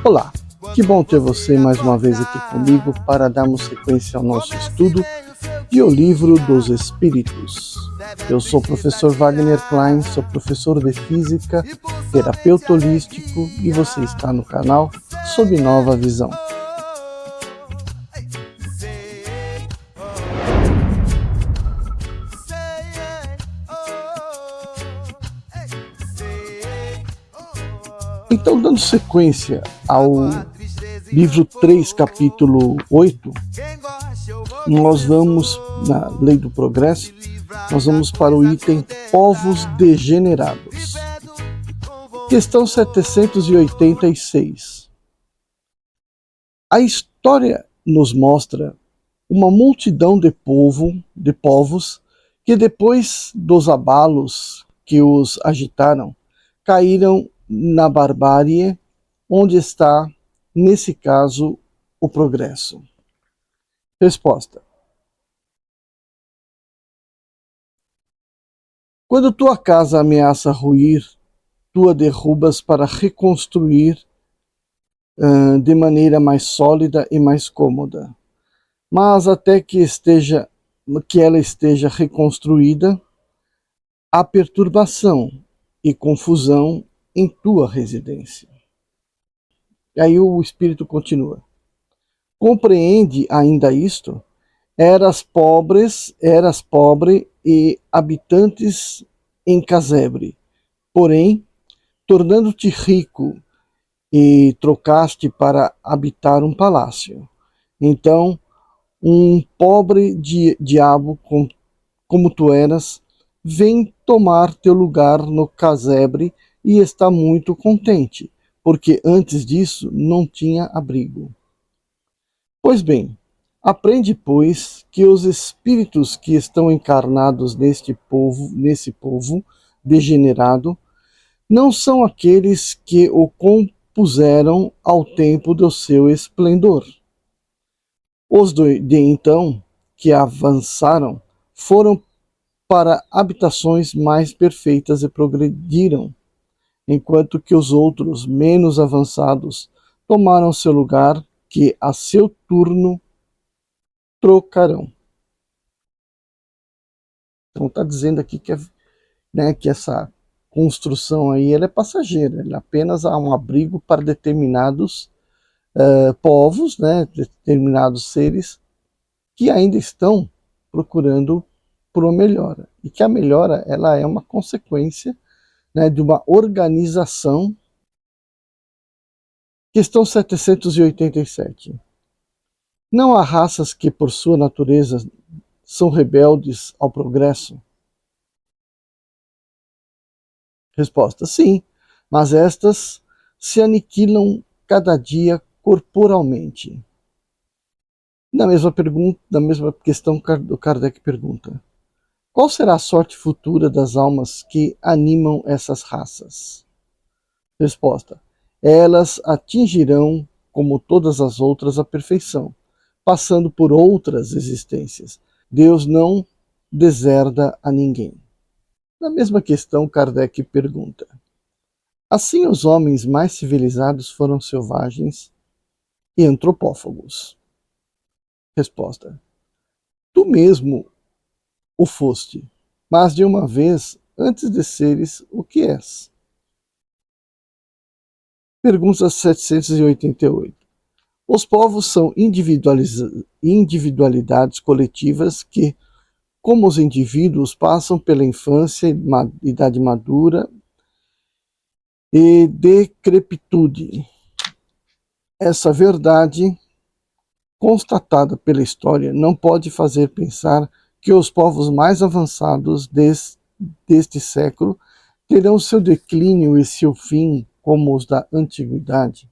Olá, que bom ter você mais uma vez aqui comigo para darmos sequência ao nosso estudo de O Livro dos Espíritos. Eu sou o professor Wagner Klein, sou professor de Física, terapeuta holístico e você está no canal Sob Nova Visão. Então, dando sequência ao livro 3, capítulo 8, nós vamos, na Lei do Progresso, nós vamos para o item Povos Degenerados. Questão 786. A história nos mostra uma multidão de povos que depois dos abalos que os agitaram, caíram na barbárie, onde está, nesse caso, o progresso. Resposta. Quando tua casa ameaça ruir, tu a derrubas para reconstruir de maneira mais sólida e mais cômoda. Mas até que ela esteja reconstruída, há perturbação e confusão em tua residência. E aí o espírito continua. Compreende ainda isto? Eras pobre e habitantes em casebre. Porém, tornando-te rico, e trocaste para habitar um palácio. Então, um pobre diabo, como tu eras, vem tomar teu lugar no casebre e está muito contente, porque antes disso não tinha abrigo. Pois bem, aprende, pois, que os espíritos que estão encarnados nesse povo degenerado, não são aqueles que o compuseram ao tempo do seu esplendor. Os de então, que avançaram, foram para habitações mais perfeitas e progrediram, enquanto que os outros, menos avançados, tomaram seu lugar, que a seu turno trocarão. Então está dizendo aqui que, que essa construção aí ela é passageira, ela apenas há um abrigo para determinados povos, determinados seres que ainda estão procurando por uma melhora. E que a melhora ela é uma consequência de uma organização. Questão 787. Não há raças que, por sua natureza, são rebeldes ao progresso? Resposta: sim, mas estas se aniquilam cada dia corporalmente. Na mesma questão, o Kardec pergunta: qual será a sorte futura das almas que animam essas raças? Resposta: elas atingirão, como todas as outras, a perfeição, passando por outras existências. Deus não deserda a ninguém. Na mesma questão, Kardec pergunta: assim os homens mais civilizados foram selvagens e antropófagos? Resposta: tu mesmo o foste, mas de uma vez antes de seres o que és. Pergunta 788. Os povos são individualidades coletivas que, como os indivíduos, passam pela infância, idade madura e decrepitude. Essa verdade, constatada pela história, não pode fazer pensar que os povos mais avançados deste século terão seu declínio e seu fim como os da antiguidade.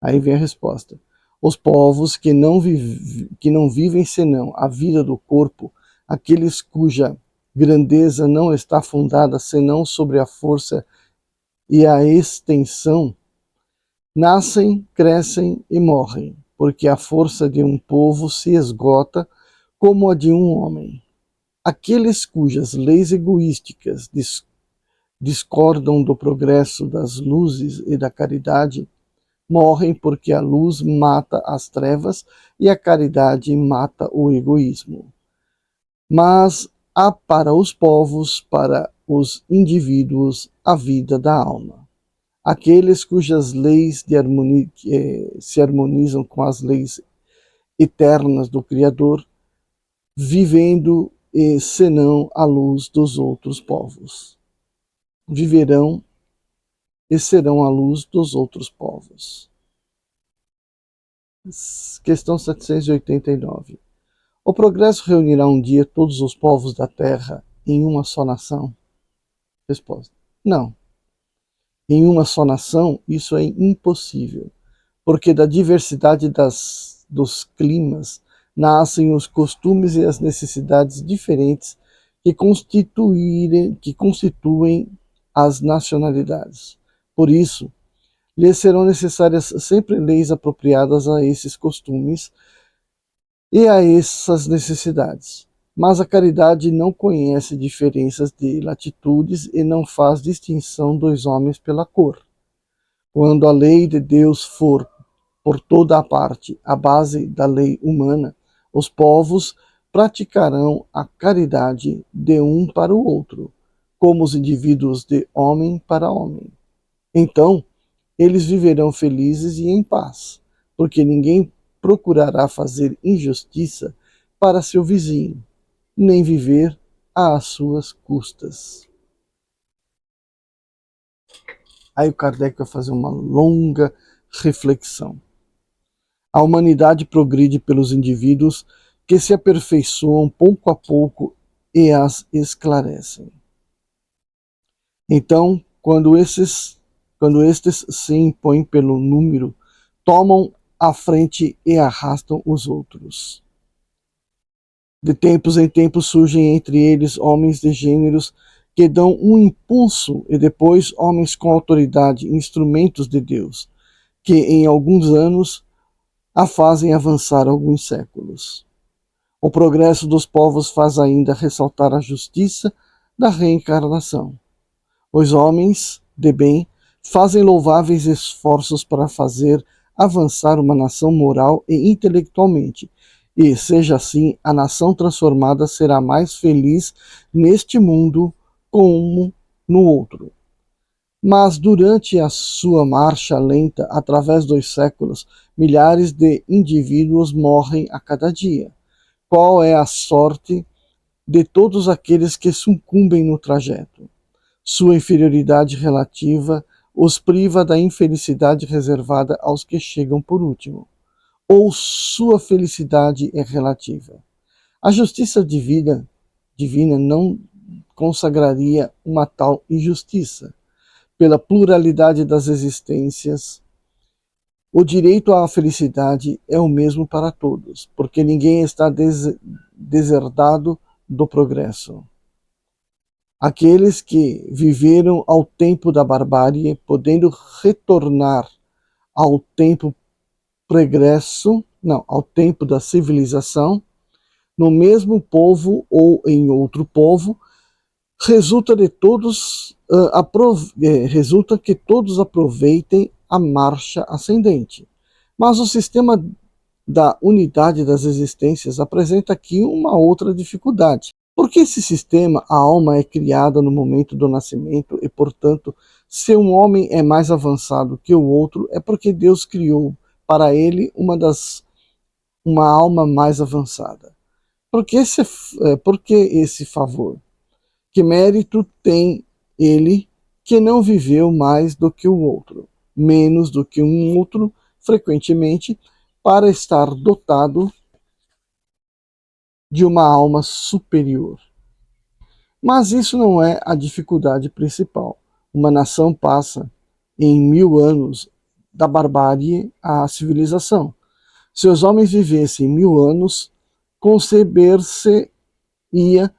Aí vem a resposta. Os povos que não vivem senão a vida do corpo, aqueles cuja grandeza não está fundada senão sobre a força e a extensão, nascem, crescem e morrem, porque a força de um povo se esgota como a de um homem. Aqueles cujas leis egoísticas discordam do progresso das luzes e da caridade, morrem porque a luz mata as trevas e a caridade mata o egoísmo. Mas há para os povos, para os indivíduos, a vida da alma. Aqueles cujas leis se harmonizam com as leis eternas do Criador, vivendo e senão a luz dos outros povos. Viverão e serão a luz dos outros povos. Questão 789. O progresso reunirá um dia todos os povos da Terra em uma só nação? Resposta: não. Em uma só nação, isso é impossível, porque da diversidade dos climas nascem os costumes e as necessidades diferentes que constituem as nacionalidades. Por isso, lhes serão necessárias sempre leis apropriadas a esses costumes e a essas necessidades. Mas a caridade não conhece diferenças de latitudes e não faz distinção dos homens pela cor. Quando a lei de Deus for por toda a parte a base da lei humana, os povos praticarão a caridade de um para o outro, como os indivíduos de homem para homem. Então, eles viverão felizes e em paz, porque ninguém procurará fazer injustiça para seu vizinho, nem viver às suas custas. Aí o Kardec vai fazer uma longa reflexão. A humanidade progride pelos indivíduos que se aperfeiçoam pouco a pouco e as esclarecem. Então, quando estes se impõem pelo número, tomam a frente e arrastam os outros. De tempos em tempos surgem entre eles homens de gêneros que dão um impulso e depois homens com autoridade, instrumentos de Deus, que em alguns anos a fazem avançar alguns séculos. O progresso dos povos faz ainda ressaltar a justiça da reencarnação. Os homens de bem fazem louváveis esforços para fazer avançar uma nação moral e intelectualmente, e, seja assim, a nação transformada será mais feliz neste mundo como no outro. Mas durante a sua marcha lenta através dos séculos, milhares de indivíduos morrem a cada dia. Qual é a sorte de todos aqueles que sucumbem no trajeto? Sua inferioridade relativa os priva da infelicidade reservada aos que chegam por último, ou sua felicidade é relativa. A justiça divina não consagraria uma tal injustiça. Pela pluralidade das existências, o direito à felicidade é o mesmo para todos, porque ninguém está deserdado do progresso. Aqueles que viveram ao tempo da barbárie, podendo retornar ao tempo ao tempo da civilização, no mesmo povo ou em outro povo, resulta que todos aproveitem a marcha ascendente. Mas o sistema da unidade das existências apresenta aqui uma outra dificuldade. Porque esse sistema, a alma é criada no momento do nascimento e, portanto, se um homem é mais avançado que o outro, é porque Deus criou para ele uma alma mais avançada. Por que esse favor? Que mérito tem ele que não viveu mais do que o outro, menos do que um outro, frequentemente, para estar dotado de uma alma superior? Mas isso não é a dificuldade principal. Uma nação passa em 1000 anos da barbárie à civilização. Se os homens vivessem 1000 anos, conceber-se-ia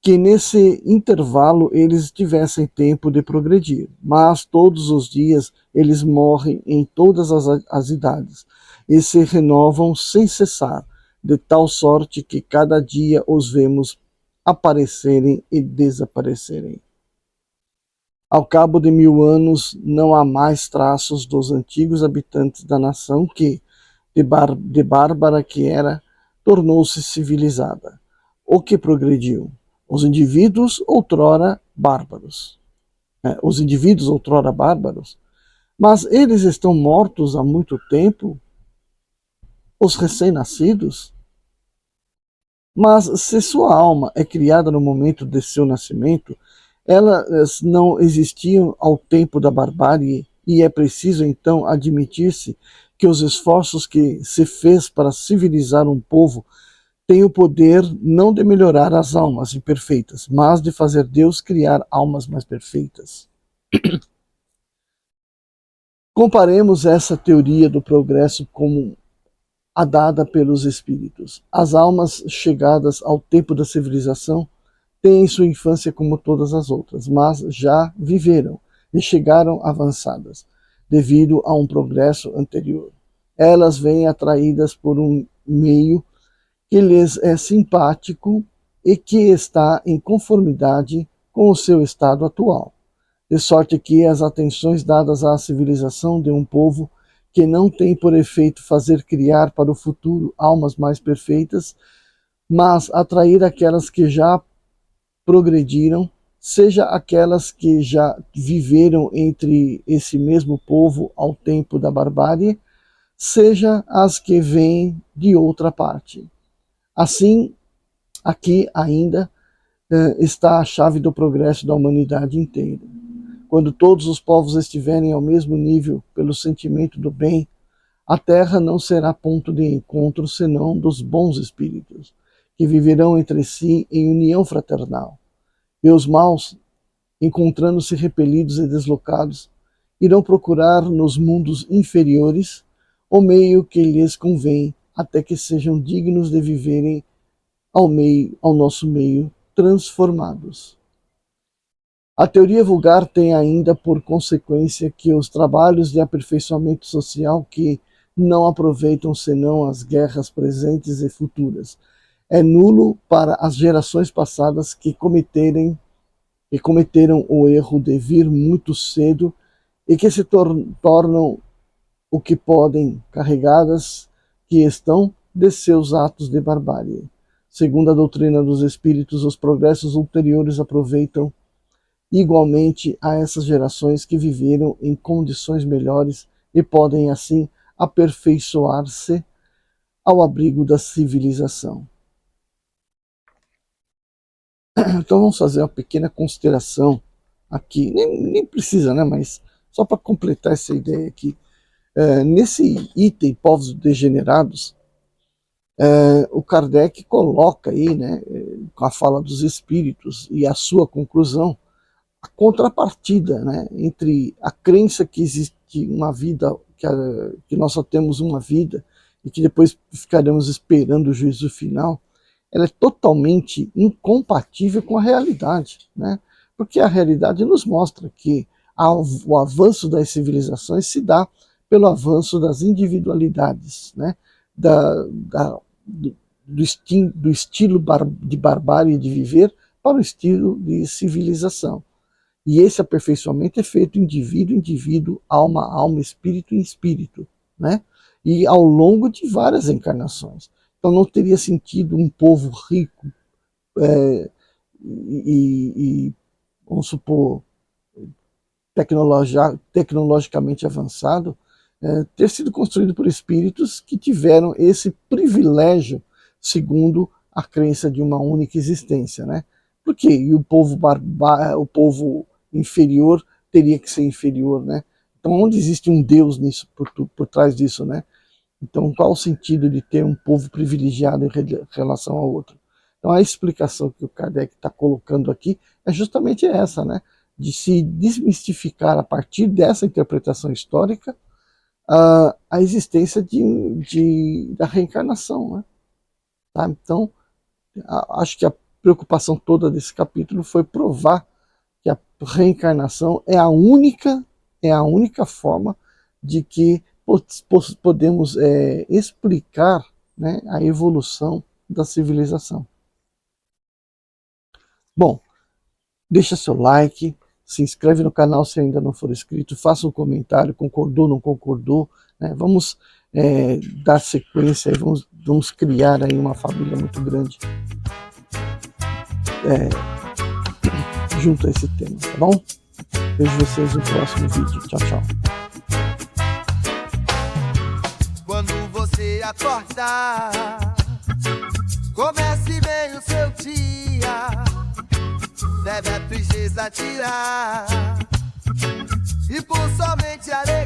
que nesse intervalo eles tivessem tempo de progredir. Mas todos os dias eles morrem em todas as idades e se renovam sem cessar, de tal sorte que cada dia os vemos aparecerem e desaparecerem. Ao cabo de 1000 anos, não há mais traços dos antigos habitantes da nação que, de bárbara que era, tornou-se civilizada. O que progrediu? Os indivíduos outrora bárbaros. Os indivíduos outrora bárbaros, mas eles estão mortos há muito tempo, os recém-nascidos. Mas se sua alma é criada no momento de seu nascimento, elas não existiam ao tempo da barbárie, e é preciso então admitir-se que os esforços que se fez para civilizar um povo têm o poder não de melhorar as almas imperfeitas, mas de fazer Deus criar almas mais perfeitas. Comparemos essa teoria do progresso como a dada pelos espíritos. As almas chegadas ao tempo da civilização têm sua infância como todas as outras, mas já viveram e chegaram avançadas, devido a um progresso anterior. Elas vêm atraídas por um meio que lhes é simpático e que está em conformidade com o seu estado atual, de sorte que as atenções dadas à civilização de um povo que não tem por efeito fazer criar para o futuro almas mais perfeitas, mas atrair aquelas que já progrediram, seja aquelas que já viveram entre esse mesmo povo ao tempo da barbárie, seja as que vêm de outra parte. Assim, aqui ainda está a chave do progresso da humanidade inteira. Quando todos os povos estiverem ao mesmo nível pelo sentimento do bem, a terra não será ponto de encontro senão dos bons espíritos, que viverão entre si em união fraternal. E os maus, encontrando-se repelidos e deslocados, irão procurar nos mundos inferiores o meio que lhes convém, até que sejam dignos de viverem ao nosso meio, transformados. A teoria vulgar tem ainda por consequência que os trabalhos de aperfeiçoamento social que não aproveitam senão as guerras presentes e futuras é nulo para as gerações passadas que cometeram o erro de vir muito cedo e que se tornam o que podem, carregadas que estão de seus atos de barbárie. Segundo a doutrina dos espíritos, os progressos ulteriores aproveitam igualmente a essas gerações que viveram em condições melhores e podem assim aperfeiçoar-se ao abrigo da civilização. Então vamos fazer uma pequena consideração aqui, nem precisa, né? Mas só para completar essa ideia aqui. Nesse item povos degenerados, o Kardec coloca aí, né, com a fala dos espíritos e a sua conclusão, a contrapartida, né, entre a crença que existe uma vida, que nós só temos uma vida e que depois ficaremos esperando o juízo final, ela é totalmente incompatível com a realidade, né? Porque a realidade nos mostra que o avanço das civilizações se dá pelo avanço das individualidades, né? Do estilo de barbárie de viver para o estilo de civilização. E esse aperfeiçoamento é feito indivíduo em indivíduo, alma a alma, espírito em espírito, né? E ao longo de várias encarnações. Então não teria sentido um povo rico e vamos supor, tecnologicamente avançado, ter sido construído por espíritos que tiveram esse privilégio, segundo a crença de uma única existência, né? Por quê? E o povo inferior teria que ser inferior, né? Então, onde existe um Deus nisso, por trás disso, né? Então, qual o sentido de ter um povo privilegiado em relação ao outro? Então, a explicação que o Kardec está colocando aqui é justamente essa, né? De se desmistificar a partir dessa interpretação histórica a existência da reencarnação, né? Tá? Então, acho que a preocupação toda desse capítulo foi provar que a reencarnação é a única forma de que podemos explicar, né, a evolução da civilização. Bom, deixa seu like, se inscreve no canal se ainda não for inscrito, faça um comentário, concordou, não concordou, né? Vamos dar sequência, vamos criar aí uma família muito grande junto a esse tema, tá bom? Vejo vocês no próximo vídeo. Tchau, tchau. Quando você acordar, comece bem o seu dia, deve a tristeza tirar, e por somente alegria